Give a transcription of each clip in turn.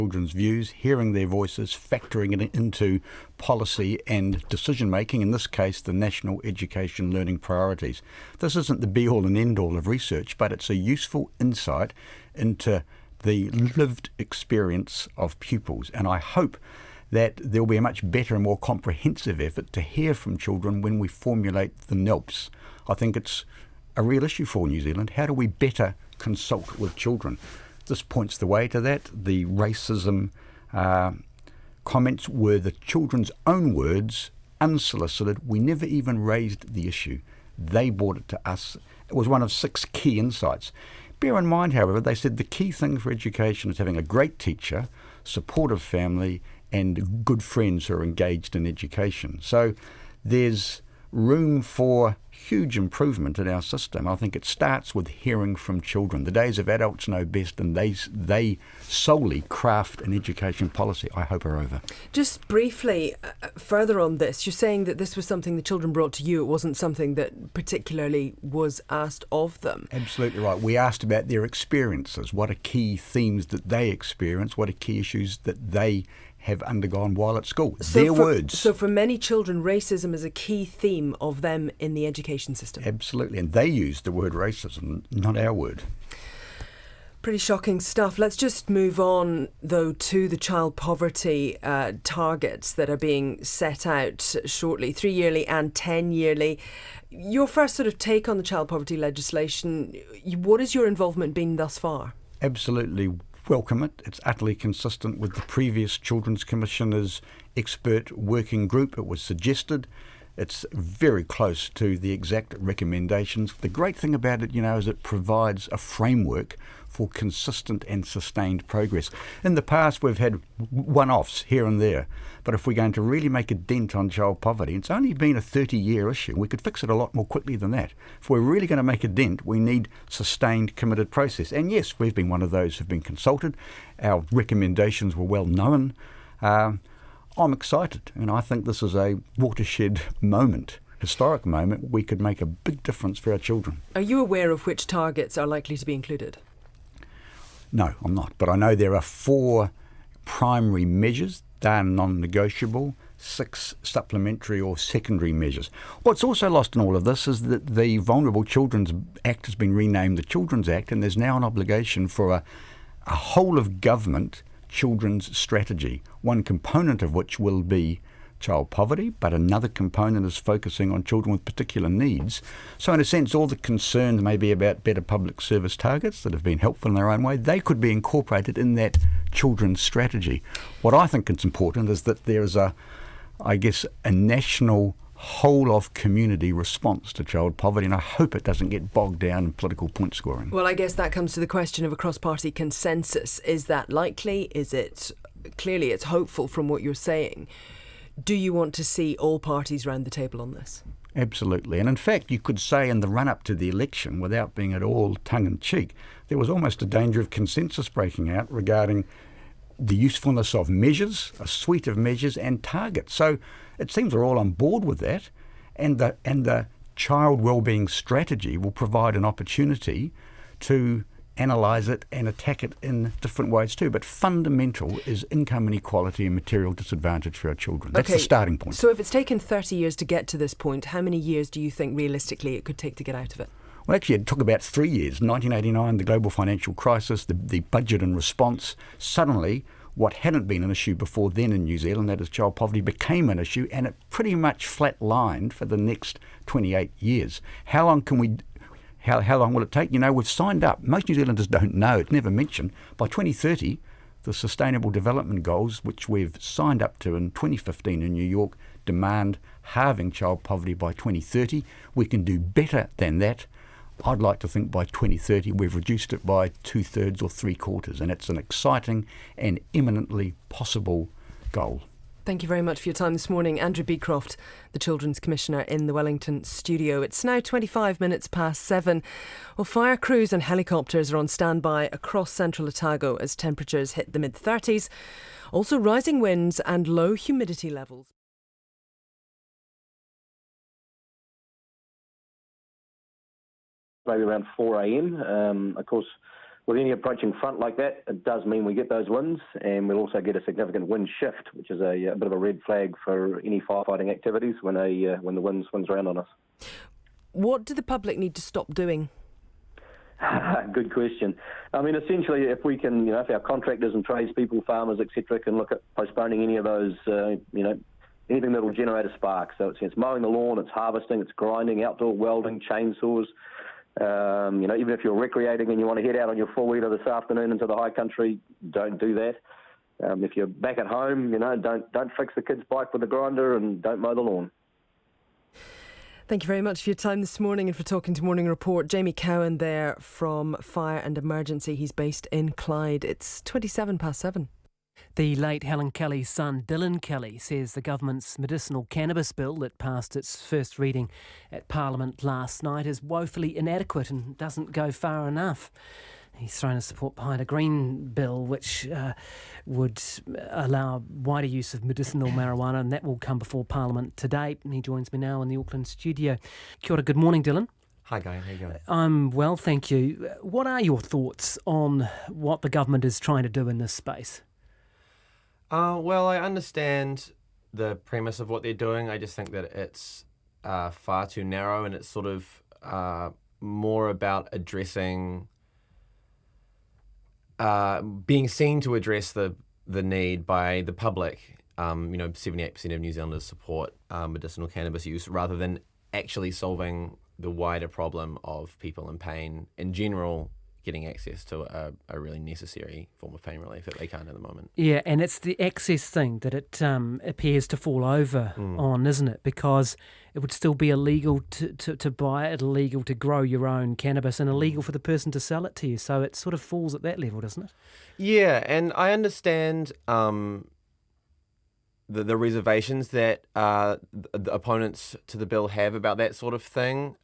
children's views, hearing their voices, factoring it into policy and decision making, in this case the national education learning priorities. This isn't the be all and end all of research, but it's a useful insight into the lived experience of pupils, and I hope that there will be a much better and more comprehensive effort to hear from children when we formulate the NELPs. I think it's a real issue for New Zealand. How do we better consult with children? This points the way to that. The racism comments were the children's own words, unsolicited. We never even raised the issue. They brought it to us. It was one of 6 key insights. Bear in mind, however, they said the key thing for education is having a great teacher, supportive family, and good friends who are engaged in education. So there's room for huge improvement in our system. I think it starts with hearing from children. The days of adults know best, and they solely craft an education policy, I hope, are over. Just briefly, further on this, you're saying that this was something the children brought to you. It wasn't something that particularly was asked of them. Absolutely right. We asked about their experiences. What are key themes that they experience? What are key issues that they have undergone while at school? Their words. So for many children, racism is a key theme of them in the education system. Absolutely. And they used the word racism, not our word. Pretty shocking stuff. Let's just move on, though, to the child poverty targets that are being set out shortly, 3-yearly and 10-yearly. Your first sort of take on the child poverty legislation, what has your involvement been thus far? Absolutely welcome it. It's utterly consistent with the previous Children's Commissioner's expert working group. It was suggested. It's very close to the exact recommendations. The great thing about it, is it provides a framework for consistent and sustained progress. In the past, we've had one-offs here and there, but if we're going to really make a dent on child poverty, it's only been a 30-year issue. We could fix it a lot more quickly than that. If we're really going to make a dent, we need sustained, committed process. And yes, we've been one of those who've been consulted. Our recommendations were well known. I'm excited, and I think this is a watershed moment, historic moment. We could make a big difference for our children. Are you aware of which targets are likely to be included? No, I'm not. But I know there are 4 primary measures. They're non-negotiable, 6 supplementary or secondary measures. What's also lost in all of this is that the Vulnerable Children's Act has been renamed the Children's Act, and there's now an obligation for a whole of government children's strategy, one component of which will be child poverty, but another component is focusing on children with particular needs. So in a sense, all the concerns may be about better public service targets that have been helpful in their own way, they could be incorporated in that children's strategy. What I think is important is that there is a national whole of community response to child poverty, and I hope it doesn't get bogged down in political point scoring. Well, I guess that comes to the question of a cross-party consensus. Is that likely? Is it? Clearly it's hopeful from what you're saying. Do you want to see all parties round the table on this? Absolutely. And in fact, you could say in the run-up to the election, without being at all tongue-in-cheek, there was almost a danger of consensus breaking out regarding the usefulness of measures, a suite of measures and targets. So it seems we're all on board with that, and the child wellbeing strategy will provide an opportunity to analyse it and attack it in different ways too. But fundamental is income inequality and material disadvantage for our children. That's the starting point. So if it's taken 30 years to get to this point, how many years do you think realistically it could take to get out of it? Well, actually, it took about 3 years. 1989, the global financial crisis, the budget and response. Suddenly, what hadn't been an issue before then in New Zealand, that is child poverty, became an issue, and it pretty much flatlined for the next 28 years. How long will it take? We've signed up. Most New Zealanders don't know. It's never mentioned. By 2030, the Sustainable Development Goals, which we've signed up to in 2015 in New York, demand halving child poverty by 2030. We can do better than that. I'd like to think by 2030 we've reduced it by 2/3 or 3/4, and it's an exciting and imminently possible goal. Thank you very much for your time this morning. Andrew Becroft, the Children's Commissioner in the Wellington studio. It's now 25 minutes past 7. Well, fire crews and helicopters are on standby across central Otago as temperatures hit the mid-30s. Also rising winds and low humidity levels. Maybe around 4 a.m. Of course, with any approaching front like that, it does mean we get those winds, and we'll also get a significant wind shift, which is a bit of a red flag for any firefighting activities when the wind swings around on us. What do the public need to stop doing? Good question. I mean, essentially, if we can, if our contractors and tradespeople, farmers, etc., can look at postponing any of those, anything that will generate a spark. So it's mowing the lawn, it's harvesting, it's grinding, outdoor welding, chainsaws. Even if you're recreating and you want to head out on your four-wheeler this afternoon into the high country, don't do that. If you're back at home, don't fix the kid's bike with a grinder and don't mow the lawn. Thank you very much for your time this morning and for talking to Morning Report. Jamie Cowan there from Fire and Emergency. He's based in Clyde. It's 7:27. The late Helen Kelly's son, Dylan Kelly, says the government's medicinal cannabis bill that passed its first reading at Parliament last night is woefully inadequate and doesn't go far enough. He's thrown his support behind a Green bill which would allow wider use of medicinal marijuana, and that will come before Parliament today. And he joins me now in the Auckland studio. Kia ora, good morning, Dylan. Hi, Guyon. How you going? I'm well, thank you. What are your thoughts on what the government is trying to do in this space? Well, I understand the premise of what they're doing. I just think that it's far too narrow, and it's sort of more about addressing, being seen to address the need by the public. 78% of New Zealanders support medicinal cannabis use, rather than actually solving the wider problem of people in pain in general getting access to a really necessary form of pain relief that they can't at the moment. Yeah, and it's the access thing that it appears to fall over on, isn't it? Because it would still be illegal to buy it, illegal to grow your own cannabis, and illegal for the person to sell it to you. So it sort of falls at that level, doesn't it? Yeah, and I understand the reservations that the opponents to the bill have about that sort of thing.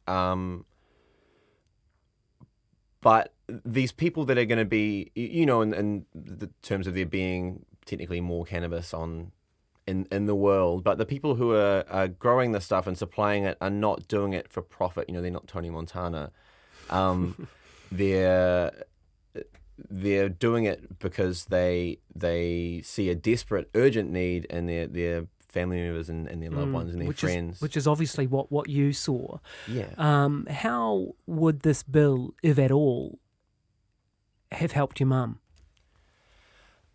But these people that are going to be, in the terms of there being technically more cannabis in the world, but the people who are growing this stuff and supplying it are not doing it for profit. They're not Tony Montana. They're doing it because they see a desperate, urgent need in their family members and their loved ones and their friends. Which is obviously what you saw. Yeah. How would this bill, if at all, have helped your mum?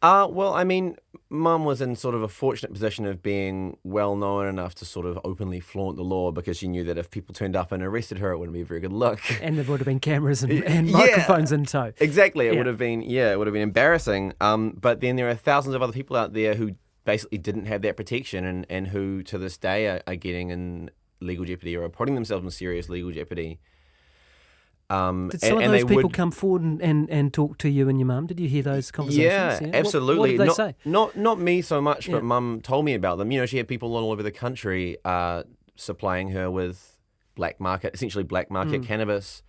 Well, I mean, Mum was in sort of a fortunate position of being well known enough to sort of openly flaunt the law, because she knew that if people turned up and arrested her, it wouldn't be a very good look. And there would have been cameras and microphones in tow. Exactly. It would have been embarrassing. But then there are thousands of other people out there who basically didn't have that protection and who to this day are getting in legal jeopardy or are putting themselves in serious legal jeopardy. Did some of those people come forward and talk to you and your mum? Did you hear those conversations? Yeah, absolutely. What did they say? Not me so much, but Mum told me about them. She had people all over the country supplying her with black market cannabis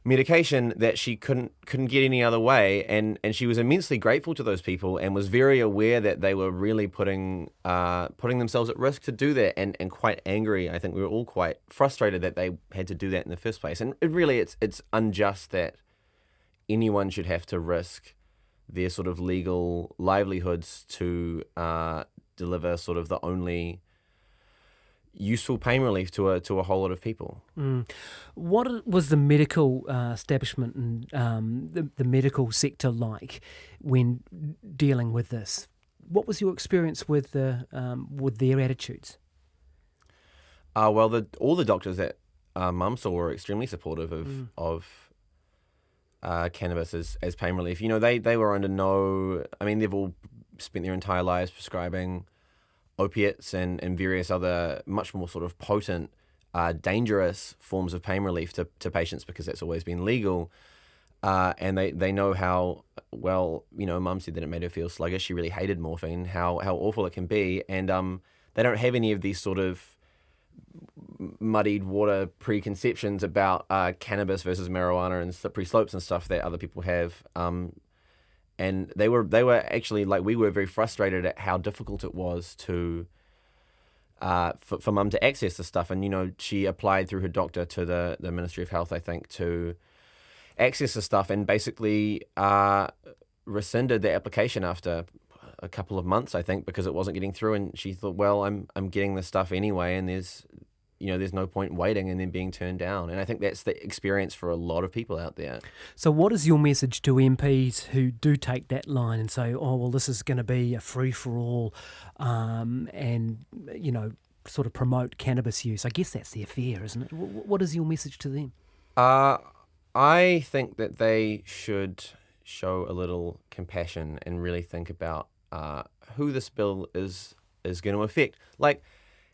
medication that she couldn't get any other way, and she was immensely grateful to those people and was very aware that they were really putting themselves at risk to do that, and quite angry. I think we were all quite frustrated that they had to do that in the first place, and it's unjust that anyone should have to risk their sort of legal livelihoods to deliver sort of the only useful pain relief to a whole lot of people. What was the medical establishment and the medical sector like when dealing with this? What was your experience with their attitudes? Well, all the doctors that Mum saw were extremely supportive of cannabis as pain relief. They were under they've all spent their entire lives prescribing opiates and various other much more sort of potent, dangerous forms of pain relief to patients, because that's always been legal. And they know how, well, Mum said that it made her feel sluggish. She really hated morphine, how awful it can be. And they don't have any of these sort of muddied water preconceptions about cannabis versus marijuana and slippery slopes and stuff that other people have. And they were actually, like we were, very frustrated at how difficult it was to for Mum to access this stuff. And she applied through her doctor to the Ministry of Health, I think, to access to stuff, and basically rescinded the application after a couple of months, I think, because it wasn't getting through. And she thought, well, I'm getting this stuff anyway, and there's no point waiting and then being turned down. And I think that's the experience for a lot of people out there. So what is your message to MPs who do take that line and say, oh, well, this is going to be a free-for-all and, sort of promote cannabis use? I guess that's their fear, isn't it? What is your message to them? I think that they should show a little compassion and really think about who this bill is going to affect. Like,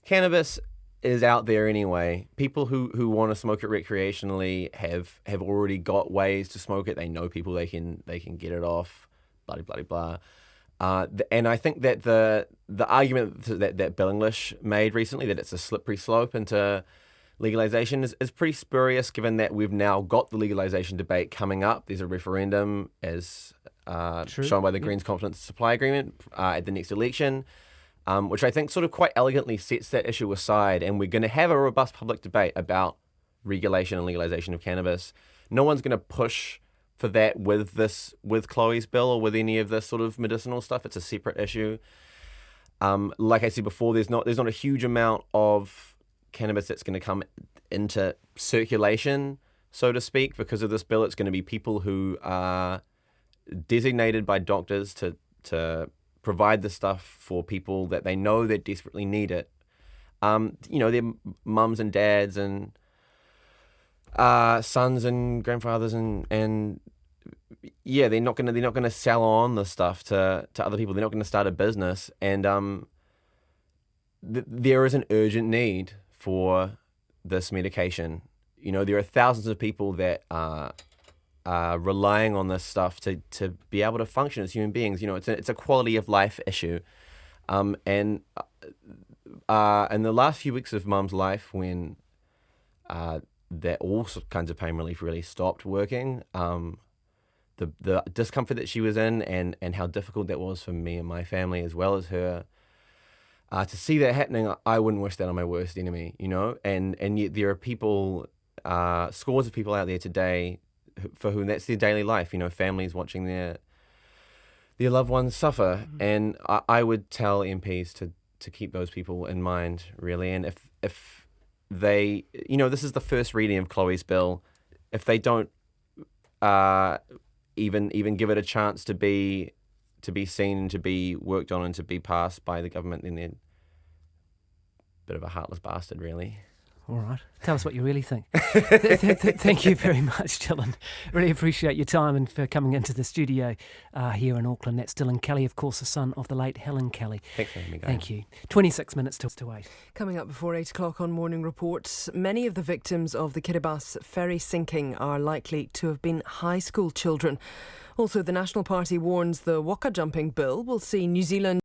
cannabis is out there anyway. People who want to smoke it recreationally have already got ways to smoke it. They know people they can get it off, blah, blah, blah, blah. And I think that the argument that Bill English made recently, that it's a slippery slope into legalization, is pretty spurious, given that we've now got the legalization debate coming up. There's a referendum, as shown by the Greens Confidence Supply Agreement, at the next election. Which I think sort of quite elegantly sets that issue aside, and we're going to have a robust public debate about regulation and legalization of cannabis. No one's going to push for that with Chloe's bill or with any of this sort of medicinal stuff. It's a separate issue. Like I said before, there's not a huge amount of cannabis that's going to come into circulation, so to speak, because of this bill. It's going to be people who are designated by doctors to provide the stuff for people that they know that desperately need it. Their mums and dads and sons and grandfathers and they're not gonna sell on the stuff to other people. They're not gonna start a business, and there is an urgent need for this medication. There are thousands of people that are relying on this stuff to be able to function as human beings. It's a quality of life issue. And in the last few weeks of Mum's life, when that all kinds of pain relief really stopped working, the discomfort that she was in and how difficult that was for me and my family as well as her, to see that happening, I wouldn't wish that on my worst enemy, and yet there are people, scores of people out there today for whom that's their daily life, families watching their loved ones suffer. Mm-hmm. And I would tell MPs to keep those people in mind, really. And if they, this is the first reading of Chloe's bill, if they don't even give it a chance to be seen and to be worked on and to be passed by the government, then they're a bit of a heartless bastard, really. All right. Tell us what you really think. Thank you very much, Dylan. Really appreciate your time and for coming into the studio here in Auckland. That's Dylan Kelly, of course, the son of the late Helen Kelly. Thanks for having me, guys. Thank you. 26 minutes to 8. Coming up before 8 o'clock on Morning Report, many of the victims of the Kiribati ferry sinking are likely to have been high school children. Also, the National Party warns the waka jumping bill will see New Zealand